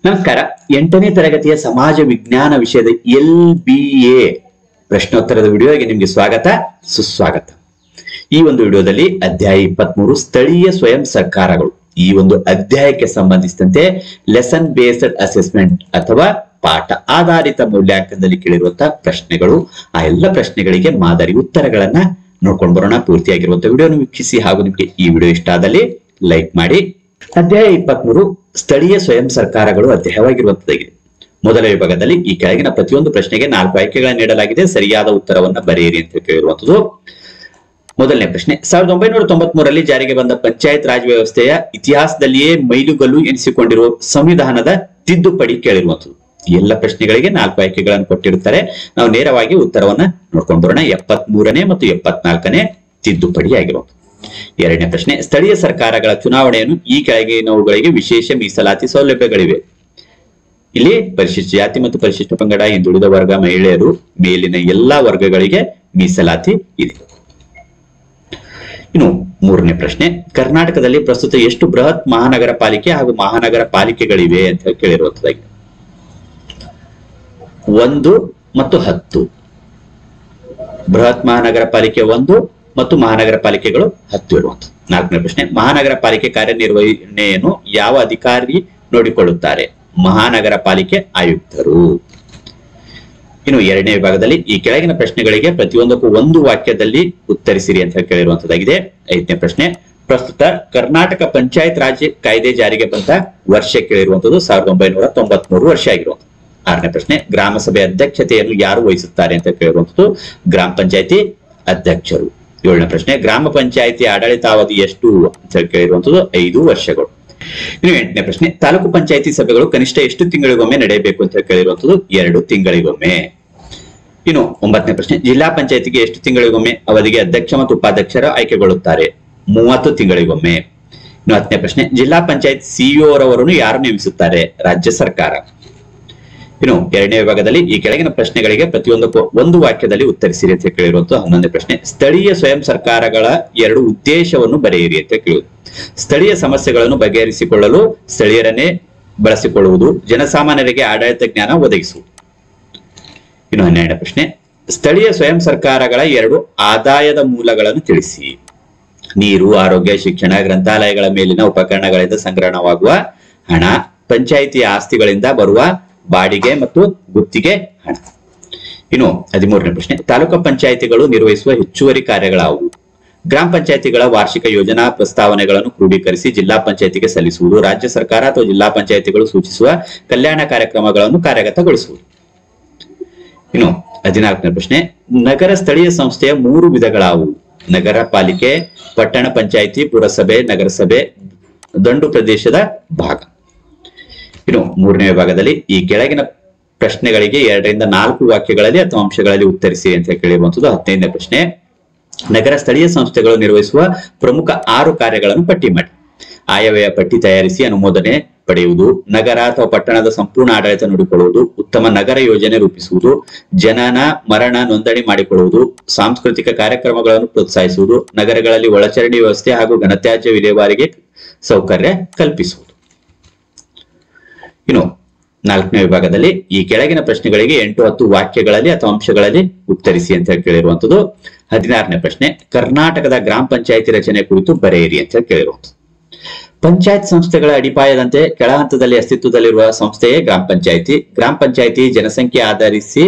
ನಮಸ್ಕಾರ. 8ನೇ ತರಗತಿಯ ಸಮಾಜ ವಿಜ್ಞಾನ ವಿಷಯದ LBA ಪ್ರಶ್ನೋತ್ತರದ ವಿಡಿಯೋಗೆ ನಿಮಗೆ ಸ್ವಾಗತ ಸುಸ್ವಾಗತ. ಈ ಒಂದು ವಿಡಿಯೋದಲ್ಲಿ ಅಧ್ಯಾಯ 23 ಸ್ಥಳೀಯ ಸ್ವಯಂ ಸರ್ಕಾರಗಳು ಈ ಒಂದು ಅಧ್ಯಾಯಕ್ಕೆ ಸಂಬಂಧಿಸಿದಂತೆ ಲೆಸನ್ ಬೇಸ್ಡ್ ಅಸೆಸ್ಮೆಂಟ್ ಅಥವಾ ಪಾಠ ಆಧಾರಿತ ಮೂಲ್ಯಾಂಕನದಲ್ಲಿ ಕೇಳಿರುವಂತಹ ಪ್ರಶ್ನೆಗಳು, ಆ ಎಲ್ಲ ಪ್ರಶ್ನೆಗಳಿಗೆ ಮಾದರಿ ಉತ್ತರಗಳನ್ನ ನೋಡ್ಕೊಂಡು ಬರೋಣ. ಪೂರ್ತಿಯಾಗಿರುವಂತಹ ವಿಡಿಯೋನ ವೀಕ್ಷಿಸಿ ಹಾಗೂ ನಿಮಗೆ ಈ ವಿಡಿಯೋ ಇಷ್ಟ ಆದಲ್ಲಿ ಲೈಕ್ ಮಾಡಿ. ಅಧ್ಯಾಯ 23 ಸ್ಥಳೀಯ ಸ್ವಯಂ ಸರ್ಕಾರಗಳು ಅಧ್ಯಾಯವಾಗಿರುವಂತದ್ದಾಗಿದೆ. ಮೊದಲ ವಿಭಾಗದಲ್ಲಿ ಈ ಕೆಳಗಿನ ಪ್ರತಿಯೊಂದು ಪ್ರಶ್ನೆಗೆ 4 ಆಯ್ಕೆಗಳನ್ನು ನೀಡಲಾಗಿದೆ. ಸರಿಯಾದ ಉತ್ತರವನ್ನ ಬರೆಯಿರಿ ಅಂತ ಕೇಳಿರುವಂತದ್ದು. ಮೊದಲನೇ ಪ್ರಶ್ನೆ, 1993ರಲ್ಲಿ ಜಾರಿಗೆ ಬಂದ ಪಂಚಾಯತ್ ರಾಜ್ ವ್ಯವಸ್ಥೆಯ ಇತಿಹಾಸದಲ್ಲಿಯೇ ಮೈಲುಗಲ್ಲು ಎನಿಸಿಕೊಂಡಿರುವ ಸಂವಿಧಾನದ ತಿದ್ದುಪಡಿ ಕೇಳಿರುವಂತದ್ದು. ಎಲ್ಲ ಪ್ರಶ್ನೆಗಳಿಗೆ 4 ಆಯ್ಕೆಗಳನ್ನು ಕೊಟ್ಟಿರುತ್ತಾರೆ. ನಾವು ನೇರವಾಗಿ ಉತ್ತರವನ್ನ ನೋಡ್ಕೊಂಡು ಬರೋಣ. 73ನೇ ಮತ್ತು 74ನೇ ತಿದ್ದುಪಡಿ ಆಗಿರುವಂತದ್ದು. ಎರಡನೇ ಪ್ರಶ್ನೆ, ಸ್ಥಳೀಯ ಸರ್ಕಾರಗಳ ಚುನಾವಣೆಯನ್ನು ಈ ಕೆಳಗಿನವುಗಳಿಗೆ ವಿಶೇಷ ಮೀಸಲಾತಿ ಸೌಲಭ್ಯಗಳಿವೆ. ಇಲ್ಲಿ ಪರಿಶಿಷ್ಟ ಜಾತಿ ಮತ್ತು ಪರಿಶಿಷ್ಟ ಪಂಗಡ, ಹಿಂದುಳಿದ ವರ್ಗ, ಮಹಿಳೆಯರು ಮೇಲಿನ ಎಲ್ಲಾ ವರ್ಗಗಳಿಗೆ ಮೀಸಲಾತಿ ಇದೆ. ಇನ್ನು ಮೂರನೇ ಪ್ರಶ್ನೆ, ಕರ್ನಾಟಕದಲ್ಲಿ ಪ್ರಸ್ತುತ ಎಷ್ಟು ಬೃಹತ್ ಮಹಾನಗರ ಪಾಲಿಕೆ ಹಾಗೂ ಮಹಾನಗರ ಪಾಲಿಕೆಗಳಿವೆ ಅಂತ ಕೇಳಿರುವಂತದ್ದಾಗಿದೆ. 1 ಮತ್ತು 10. ಬೃಹತ್ ಮಹಾನಗರ ಪಾಲಿಕೆ 1 ಮತ್ತು ಮಹಾನಗರ ಪಾಲಿಕೆಗಳು 10 ಇರುವಂತದ್ದು. 4ನೇ ಪ್ರಶ್ನೆ, ಮಹಾನಗರ ಪಾಲಿಕೆ ಕಾರ್ಯನಿರ್ವಹಣೆಯನ್ನು ಯಾವ ಅಧಿಕಾರಿ ನೋಡಿಕೊಳ್ಳುತ್ತಾರೆ? ಮಹಾನಗರ ಪಾಲಿಕೆ ಆಯುಕ್ತರು. ಇನ್ನು 2ನೇ ವಿಭಾಗದಲ್ಲಿ ಈ ಕೆಳಗಿನ ಪ್ರಶ್ನೆಗಳಿಗೆ ಪ್ರತಿಯೊಂದಕ್ಕೂ ಒಂದು ವಾಕ್ಯದಲ್ಲಿ ಉತ್ತರಿಸಿರಿ ಅಂತ ಕೇಳಿರುವಂತದ್ದಾಗಿದೆ. 5ನೇ ಪ್ರಶ್ನೆ, ಪ್ರಸ್ತುತ ಕರ್ನಾಟಕ ಪಂಚಾಯತ್ ರಾಜ್ ಕಾಯ್ದೆ ಜಾರಿಗೆ ಬಂದ ವರ್ಷ ಕೇಳಿರುವಂತದ್ದು 1993 ವರ್ಷ ಆಗಿರುವಂತದ್ದು. 6ನೇ ಪ್ರಶ್ನೆ, ಗ್ರಾಮ ಸಭೆ ಅಧ್ಯಕ್ಷತೆಯನ್ನು ಯಾರು ವಹಿಸುತ್ತಾರೆ ಅಂತ ಕೇಳಿರುವಂತದ್ದು ಗ್ರಾಮ ಪಂಚಾಯತಿ ಅಧ್ಯಕ್ಷರು. 7ನೇ ಪ್ರಶ್ನೆ, ಗ್ರಾಮ ಪಂಚಾಯತಿ ಆಡಳಿತಾವಧಿ ಎಷ್ಟು ಅಂತ ಕೇಳಿರುವಂತದ್ದು 5 ವರ್ಷಗಳು. ಇನ್ನು 8ನೇ ಪ್ರಶ್ನೆ, ತಾಲೂಕು ಪಂಚಾಯತಿ ಸಭೆಗಳು ಕನಿಷ್ಠ ಎಷ್ಟು ತಿಂಗಳಿಗೊಮ್ಮೆ ನಡೆಯಬೇಕು ಅಂತ ಕೇಳಿರುವಂತದ್ದು 2 ತಿಂಗಳಿಗೊಮ್ಮೆ. ಇನ್ನು 9ನೇ ಪ್ರಶ್ನೆ, ಜಿಲ್ಲಾ ಪಂಚಾಯತಿಗೆ ಎಷ್ಟು ತಿಂಗಳಿಗೊಮ್ಮೆ ಅವಧಿಗೆ ಅಧ್ಯಕ್ಷ ಮತ್ತು ಉಪಾಧ್ಯಕ್ಷರ ಆಯ್ಕೆಗೊಳ್ಳುತ್ತಾರೆ? 30 ತಿಂಗಳಿಗೊಮ್ಮೆ. ಇನ್ನು 10ನೇ ಪ್ರಶ್ನೆ, ಜಿಲ್ಲಾ ಪಂಚಾಯತ್ ಸಿಇಒ ರವರನ್ನು ಯಾರು ನೇಮಿಸುತ್ತಾರೆ? ರಾಜ್ಯ ಸರ್ಕಾರ. ಇನ್ನು 2ನೇ ವಿಭಾಗದಲ್ಲಿ ಈ ಕೆಳಗಿನ ಪ್ರಶ್ನೆಗಳಿಗೆ ಪ್ರತಿಯೊಂದಕ್ಕೂ ಒಂದು ವಾಕ್ಯದಲ್ಲಿ ಉತ್ತರಿಸಿರಿ ಅಂತ ಕೇಳಿರುವಂತಹ 11ನೇ ಪ್ರಶ್ನೆ, ಸ್ಥಳೀಯ ಸ್ವಯಂ ಸರ್ಕಾರಗಳ 2 ಉದ್ದೇಶವನ್ನು ಬರೆಯಿರಿ ಅಂತ ಕೇಳುವುದು. ಸ್ಥಳೀಯ ಸಮಸ್ಯೆಗಳನ್ನು ಬಗೆಹರಿಸಿಕೊಳ್ಳಲು ಸ್ಥಳೀಯರನ್ನೇ ಬಳಸಿಕೊಳ್ಳುವುದು, ಜನಸಾಮಾನ್ಯರಿಗೆ ಆಡಳಿತ ಜ್ಞಾನ ಒದಗಿಸುವುದು. ಇನ್ನು 12ನೇ ಪ್ರಶ್ನೆ, ಸ್ಥಳೀಯ ಸ್ವಯಂ ಸರ್ಕಾರಗಳ 2 ಆದಾಯದ ಮೂಲಗಳನ್ನು ತಿಳಿಸಿ. ನೀರು, ಆರೋಗ್ಯ, ಶಿಕ್ಷಣ, ಗ್ರಂಥಾಲಯಗಳ ಮೇಲಿನ ಉಪಕರಣಗಳಿಂದ ಸಂಗ್ರಹಣವಾಗುವ ಹಣ, ಪಂಚಾಯಿತಿಯ ಆಸ್ತಿಗಳಿಂದ ಬರುವ ಬಾಡಿಗೆ ಮತ್ತು ಗುತ್ತಿಗೆ ಹಣ. ಇನ್ನು 13ನೇ ಪ್ರಶ್ನೆ, ತಾಲೂಕು ಪಂಚಾಯಿತಿಗಳು ನಿರ್ವಹಿಸುವ ಹೆಚ್ಚುವರಿ ಕಾರ್ಯಗಳಾವುವು? ಗ್ರಾಮ ಪಂಚಾಯಿತಿಗಳ ವಾರ್ಷಿಕ ಯೋಜನಾ ಪ್ರಸ್ತಾವನೆಗಳನ್ನು ಕ್ರೋಢೀಕರಿಸಿ ಜಿಲ್ಲಾ ಪಂಚಾಯಿತಿಗೆ ಸಲ್ಲಿಸುವುದು, ರಾಜ್ಯ ಸರ್ಕಾರ ಅಥವಾ ಜಿಲ್ಲಾ ಪಂಚಾಯಿತಿಗಳು ಸೂಚಿಸುವ ಕಲ್ಯಾಣ ಕಾರ್ಯಕ್ರಮಗಳನ್ನು ಕಾರ್ಯಗತಗೊಳಿಸುವುದು. ಇನ್ನು 14ನೇ ಪ್ರಶ್ನೆ, ನಗರ ಸ್ಥಳೀಯ ಸಂಸ್ಥೆಯ 3 ವಿಧಗಳಾವುವು? ನಗರ ಪಾಲಿಕೆ, ಪಟ್ಟಣ ಪಂಚಾಯಿತಿ, ಪುರಸಭೆ, ನಗರಸಭೆ, ದಂಡು ಪ್ರದೇಶದ ಭಾಗ. ಇನ್ನು 3ನೇ ವಿಭಾಗದಲ್ಲಿ ಈ ಕೆಳಗಿನ ಪ್ರಶ್ನೆಗಳಿಗೆ 2 ರಿಂದ 4 ವಾಕ್ಯಗಳಲ್ಲಿ ಅಥವಾ ಅಂಶಗಳಲ್ಲಿ ಉತ್ತರಿಸಿ ಅಂತ ಕೇಳಿರುವಂತದ್ದು. 15ನೇ ಪ್ರಶ್ನೆ, ನಗರ ಸ್ಥಳೀಯ ಸಂಸ್ಥೆಗಳು ನಿರ್ವಹಿಸುವ ಪ್ರಮುಖ 6 ಕಾರ್ಯಗಳನ್ನು ಪಟ್ಟಿ ಮಾಡಿ. ಆಯವ್ಯಯ ಪಟ್ಟಿ ತಯಾರಿಸಿ ಅನುಮೋದನೆ ಪಡೆಯುವುದು, ನಗರ ಅಥವಾ ಪಟ್ಟಣದ ಸಂಪೂರ್ಣ ಆಡಳಿತ ನೋಡಿಕೊಳ್ಳುವುದು, ಉತ್ತಮ ನಗರ ಯೋಜನೆ ರೂಪಿಸುವುದು, ಜನನ ಮರಣ ನೋಂದಣಿ ಮಾಡಿಕೊಳ್ಳುವುದು, ಸಾಂಸ್ಕೃತಿಕ ಕಾರ್ಯಕ್ರಮಗಳನ್ನು ಪ್ರೋತ್ಸಾಹಿಸುವುದು, ನಗರಗಳಲ್ಲಿ ಒಳಚರಂಡಿ ವ್ಯವಸ್ಥೆ ಹಾಗೂ ಘನತ್ಯಾಜ್ಯ ವಿಲೇವಾರಿಗೆ ಸೌಕರ್ಯ ಕಲ್ಪಿಸುವುದು. ಇನ್ನು 4ನೇ ವಿಭಾಗದಲ್ಲಿ ಈ ಕೆಳಗಿನ ಪ್ರಶ್ನೆಗಳಿಗೆ 8-10 ವಾಕ್ಯಗಳಲ್ಲಿ ಅಥವಾ ಅಂಶಗಳಲ್ಲಿ ಉತ್ತರಿಸಿ ಅಂತ ಕೇಳಿರುವಂತದ್ದು. 16ನೇ ಪ್ರಶ್ನೆ, ಕರ್ನಾಟಕದ ಗ್ರಾಮ ಪಂಚಾಯತಿ ರಚನೆ ಕುರಿತು ಬರೆಯಿರಿ ಅಂತ ಕೇಳಿರುವಂತದ್ದು. ಪಂಚಾಯತ್ ಸಂಸ್ಥೆಗಳ ಅಡಿಪಾಯದಂತೆ ಕೆಳ ಹಂತದಲ್ಲಿ ಅಸ್ತಿತ್ವದಲ್ಲಿರುವ ಸಂಸ್ಥೆಯೇ ಗ್ರಾಮ ಪಂಚಾಯತಿ. ಗ್ರಾಮ ಪಂಚಾಯತಿ ಜನಸಂಖ್ಯೆ ಆಧರಿಸಿ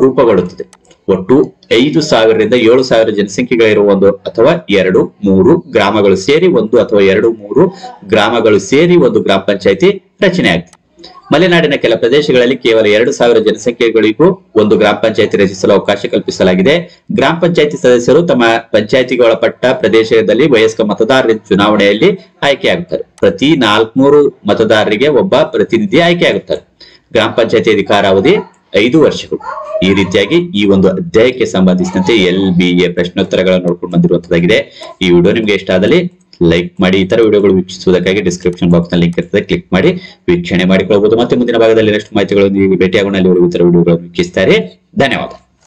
ರೂಪುಗೊಳ್ಳುತ್ತದೆ. ಒಟ್ಟು 5,000 ರಿಂದ 7,000 ಜನಸಂಖ್ಯೆಗಳಿರುವ 1 ಅಥವಾ 2, 3 ಗ್ರಾಮಗಳು ಸೇರಿ 1 ಅಥವಾ 2, 3 ಗ್ರಾಮಗಳು ಸೇರಿ 1 ಗ್ರಾಮ ಪಂಚಾಯತಿ ರಚನೆ ಆಗ್ತದೆ. ಮಲೆನಾಡಿನ ಕೆಲ ಪ್ರದೇಶಗಳಲ್ಲಿ ಕೇವಲ 2,000 ಜನಸಂಖ್ಯೆಗಳಿಗೂ 1 ಗ್ರಾಮ ಪಂಚಾಯತಿ ರಚಿಸಲು ಅವಕಾಶ ಕಲ್ಪಿಸಲಾಗಿದೆ. ಗ್ರಾಮ ಪಂಚಾಯತಿ ಸದಸ್ಯರು ತಮ್ಮ ಪಂಚಾಯತಿಗೆ ಒಳಪಟ್ಟ ಪ್ರದೇಶದಲ್ಲಿ ವಯಸ್ಕ ಮತದಾರರಿಂದ ಚುನಾವಣೆಯಲ್ಲಿ ಆಯ್ಕೆಯಾಗುತ್ತಾರೆ. ಪ್ರತಿ 400 ಮತದಾರರಿಗೆ ಒಬ್ಬ ಪ್ರತಿನಿಧಿ ಆಯ್ಕೆಯಾಗುತ್ತಾರೆ. ಗ್ರಾಮ ಪಂಚಾಯತಿ ಅಧಿಕಾರಾವಧಿ 5 ವರ್ಷಗಳು. ಈ ರೀತಿಯಾಗಿ ಈ ಒಂದು ಅಧ್ಯಾಯಕ್ಕೆ ಸಂಬಂಧಿಸಿದಂತೆ LBA ಪ್ರಶ್ನೋತ್ತರಗಳನ್ನು ನೋಡ್ಕೊಂಡು ಬಂದಿರುವಂತದ್ದಾಗಿದೆ. ಈ ವಿಡಿಯೋ ನಿಮ್ಗೆ ಇಷ್ಟ ಆದಲ್ಲಿ ಲೈಕ್ ಮಾಡಿ. ಇತರ ವಿಡಿಯೋಗಳು ವೀಕ್ಷಿಸುವುದಕ್ಕಾಗಿ ಡಿಸ್ಕ್ರಿಪ್ಷನ್ ಬಾಕ್ಸ್ ನಲ್ಲಿ ಲಿಂಕ್ ಇರ್ತದೆ, ಕ್ಲಿಕ್ ಮಾಡಿ ವೀಕ್ಷಣೆ ಮಾಡಿಕೊಳ್ಳಬಹುದು. ಮತ್ತೆ ಮುಂದಿನ ಭಾಗದಲ್ಲಿ ನೆಕ್ಸ್ಟ್ ಮಾಹಿತಿಗಳನ್ನು ಭೇಟಿಯಾಗೋಣ. ಅಲ್ಲಿವರೆಗೂ ಇತರ ವಿಡಿಯೋಗಳನ್ನು ವೀಕ್ಷಿಸ್ತಾರೆ. ಧನ್ಯವಾದ.